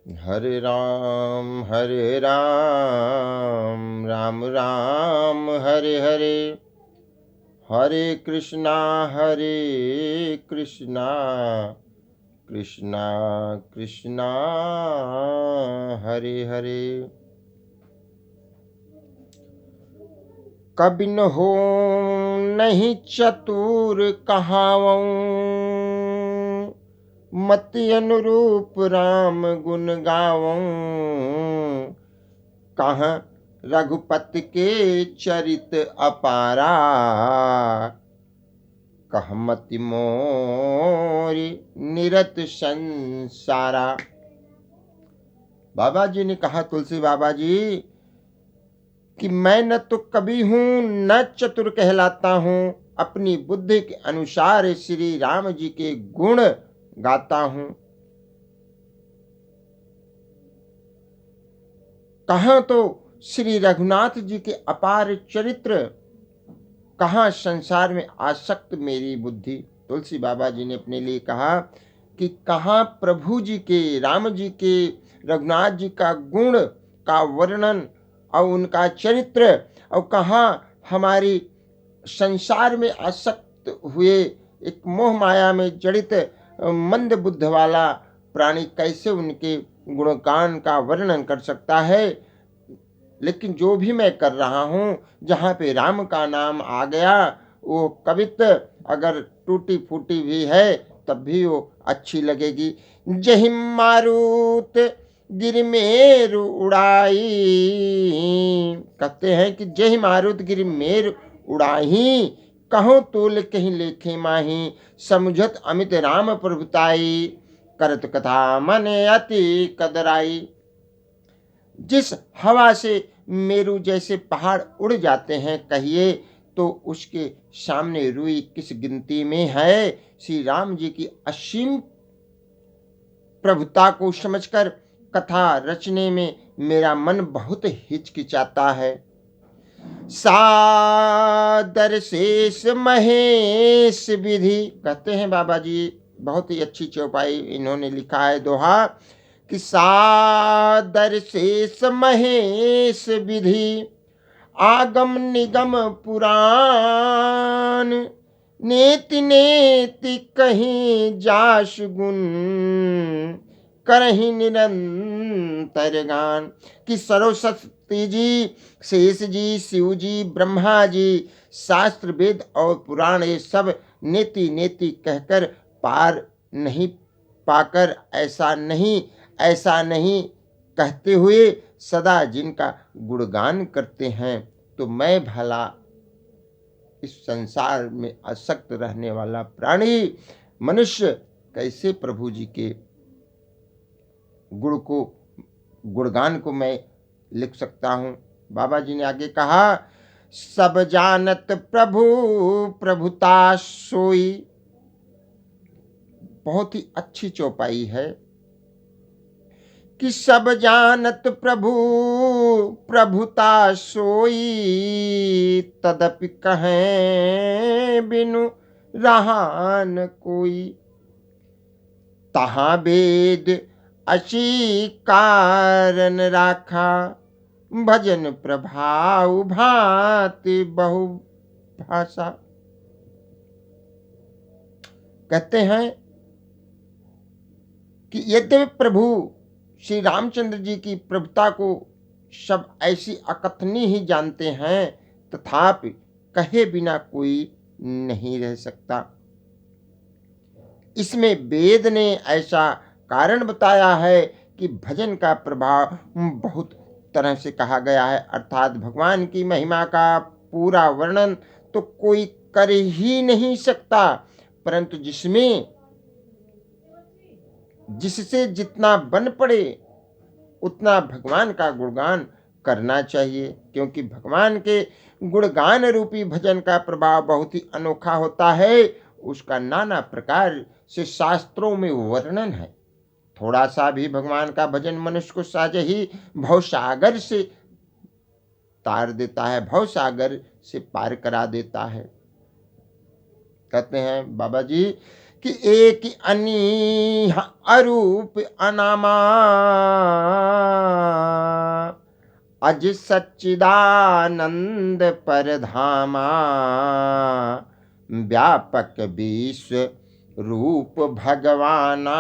हरे राम, राम राम हरे हरे, हरे Krishna Krishna, Krishna Krishna Hare Hare. Cabin हो नहीं चतुर कहावऊं, मति अनुरूप राम गुण गावऊं। कहाँ रघुपति के चरित अपारा, कहमति मोरी निरत संसारा। बाबा जी ने कहा, तुलसी बाबा जी, कि मैं न तो कवि हूं न चतुर कहलाता हूं, अपनी बुद्धि के अनुसार श्री राम जी के गुण गाता हूं। कहाँ तो श्री रघुनाथ जी के अपार चरित्र, कहाँ संसार में आसक्त मेरी बुद्धि। तुलसी बाबा जी ने अपने लिए कहा कि कहाँ प्रभु जी के, राम जी के, रघुनाथ जी का गुण का वर्णन और उनका चरित्र, और कहाँ हमारी संसार में आसक्त हुए एक मोह माया में जड़ित मंद बुद्ध वाला प्राणी कैसे उनके गुणगान का वर्णन कर सकता है। लेकिन जो भी मैं कर रहा हूं, जहां पे राम का नाम आ गया, वो कवित्व अगर टूटी फूटी भी है तब भी वो अच्छी लगेगी। जहि मारुत गिरमेरु उड़ाई, कहते हैं कि जहि मारुत गिरमेरु उड़ाही, कहो तोल कहीं लेखे माही, समुझत अमित राम प्रभुताई, करत कथा मन अति कदराई। जिस हवा से मेरू जैसे पहाड़ उड़ जाते हैं, कहिए तो उसके सामने रुई किस गिनती में है। श्री राम जी की असीम प्रभुता को समझकर कथा रचने में मेरा मन बहुत हिचकिचाता है। सादर शेष महेश विधि, कहते हैं बाबा जी, बहुत ही अच्छी चौपाई इन्होंने लिखा है दोहा, कि सादर शेष महेश विधि, आगम निगम पुराण, नेति नेति कहीं जाश गुण, करहि निरंतर गान। कि सरस्वती जी, शेष जी, शिव जी, ब्रह्मा जी, शास्त्र वेद और पुराण ये सब नेति नेति कहकर पार नहीं पाकर, ऐसा नहीं कहते हुए सदा जिनका गुणगान करते हैं, तो मैं भला इस संसार में आसक्त रहने वाला प्राणी मनुष्य कैसे प्रभु जी के गुणगान को मैं लिख सकता हूं। बाबा जी ने आगे कहा, सब जानत प्रभु प्रभुता सोई। बहुत ही अच्छी चौपाई है कि सब जानत प्रभु प्रभुता सोई, तदपि कहें बिनु रहा न कोई, तहाँ वेद असी कारण राखा, भजन प्रभाव भांति बहु भाषा। कहते हैं कि यद्यपि प्रभु श्री रामचंद्र जी की प्रभुता को सब ऐसी अकथनीय ही जानते हैं, तथापि कहे बिना कोई नहीं रह सकता। इसमें वेद ने ऐसा कारण बताया है कि भजन का प्रभाव बहुत तरह से कहा गया है, अर्थात भगवान की महिमा का पूरा वर्णन तो कोई कर ही नहीं सकता, परंतु जिससे जितना बन पड़े उतना भगवान का गुणगान करना चाहिए, क्योंकि भगवान के गुणगान रूपी भजन का प्रभाव बहुत ही अनोखा होता है। उसका नाना प्रकार से शास्त्रों में वर्णन है। थोड़ा सा भी भगवान का भजन मनुष्य को सहज ही भवसागर से तार देता है, भवसागर से पार करा देता है। कहते हैं बाबा जी कि एक अनीह अरूप अनामा, अज सच्चिदानंद परधामा, व्यापक विश्व रूप भगवाना,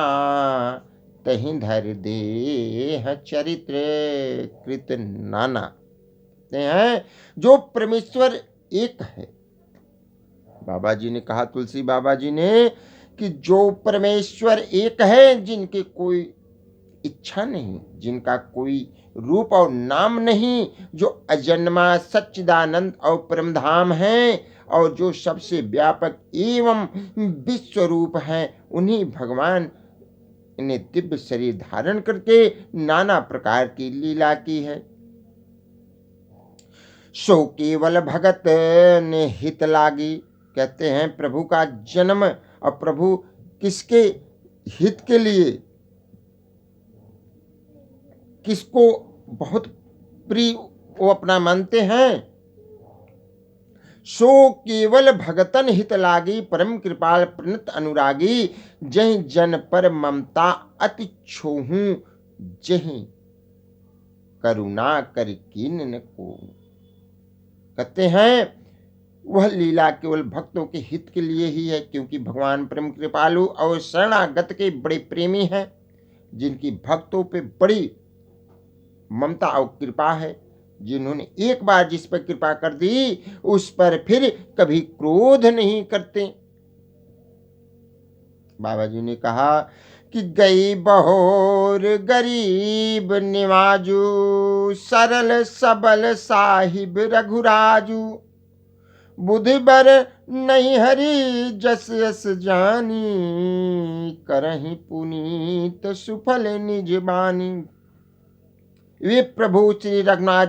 तहि धर देह चरित्र कृत नाना। कहते हैं जो परमेश्वर एक है, बाबा जी ने कहा, तुलसी बाबा जी ने, कि जो परमेश्वर एक है, जिनके कोई इच्छा नहीं, जिनका कोई रूप और नाम नहीं, जो अजन्मा सच्चिदानंद और परमधाम है, और जो सबसे व्यापक एवं विश्व रूप है, उन्हीं भगवान ने दिव्य शरीर धारण करके नाना प्रकार की लीला की है। सो केवल भगत ने हित लागी। कहते हैं प्रभु का जन्म, और प्रभु किसके हित के लिए, किसको बहुत प्रिय वो अपना मानते हैं। सो केवल भगतन हित लागी, परम कृपाल प्रणत अनुरागी, जहि जन पर ममता अति छोहू, जहि करुणा कर कीन को। कहते हैं वह लीला केवल भक्तों के हित के लिए ही है, क्योंकि भगवान परम कृपालु और शरणागत के बड़े प्रेमी हैं, जिनकी भक्तों पे बड़ी ममता और कृपा है, जिन्होंने एक बार जिस पर कृपा कर दी उस पर फिर कभी क्रोध नहीं करते। बाबा जी ने कहा कि गई बहोर गरीब निवाजू, सरल सबल साहिब रघुराजू, बुद्धि बर नहीं हरी जस यस जानी, करहि पुनीत सुफल निज बानी। वे प्रभु श्री रघुनाथ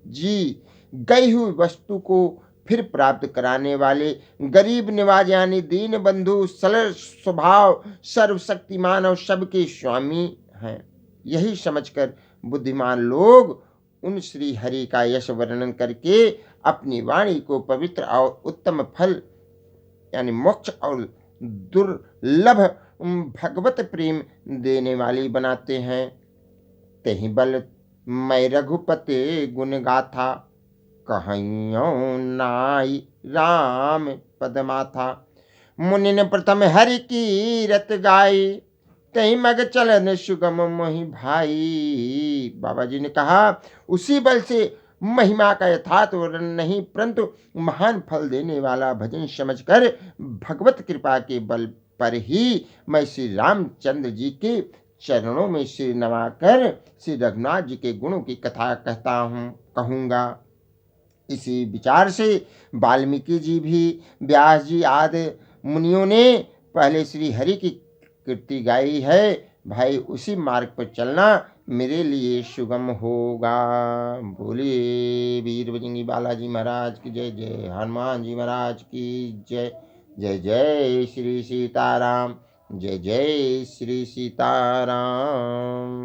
जी गई हुई वस्तु को फिर प्राप्त कराने वाले, गरीब निवाज यानी दीन बंधु, सरल स्वभाव, सर्वशक्तिमान और सबके स्वामी हैं। यही समझकर बुद्धिमान लोग उन श्री हरि का यश वर्णन करके अपनी वाणी को पवित्र और उत्तम फल यानी मोक्ष और दुर्लभ भगवत प्रेम देने वाली बनाते हैं। तेहि बल मैं रघुपति गुण गाथा, कहियो नाई राम पदमाथा, मुनि ने प्रथम हरि की रत गाई, तही मग चलन सुगम मोहि भाई। बाबा जी ने कहा उसी बल से महिमा का यथार्थ वर्णन नहीं, परंतु महान फल देने वाला भजन समझकर भगवत कृपा के बल पर ही मैं श्री रामचंद्र जी के चरणों में सिर नवाकर श्री रघुनाथ जी के गुणों की कथा कहूँगा। इसी विचार से वाल्मीकि जी भी, व्यास जी आदि मुनियों ने पहले श्री हरि की कीर्ति गाई है। भाई उसी मार्ग पर चलना मेरे लिए सुगम होगा। बोलिए वीर बजरंगी बालाजी महाराज की जय। जय हनुमान जी महाराज की जय। जय जय श्री सीताराम। जय जय श्री सीताराम।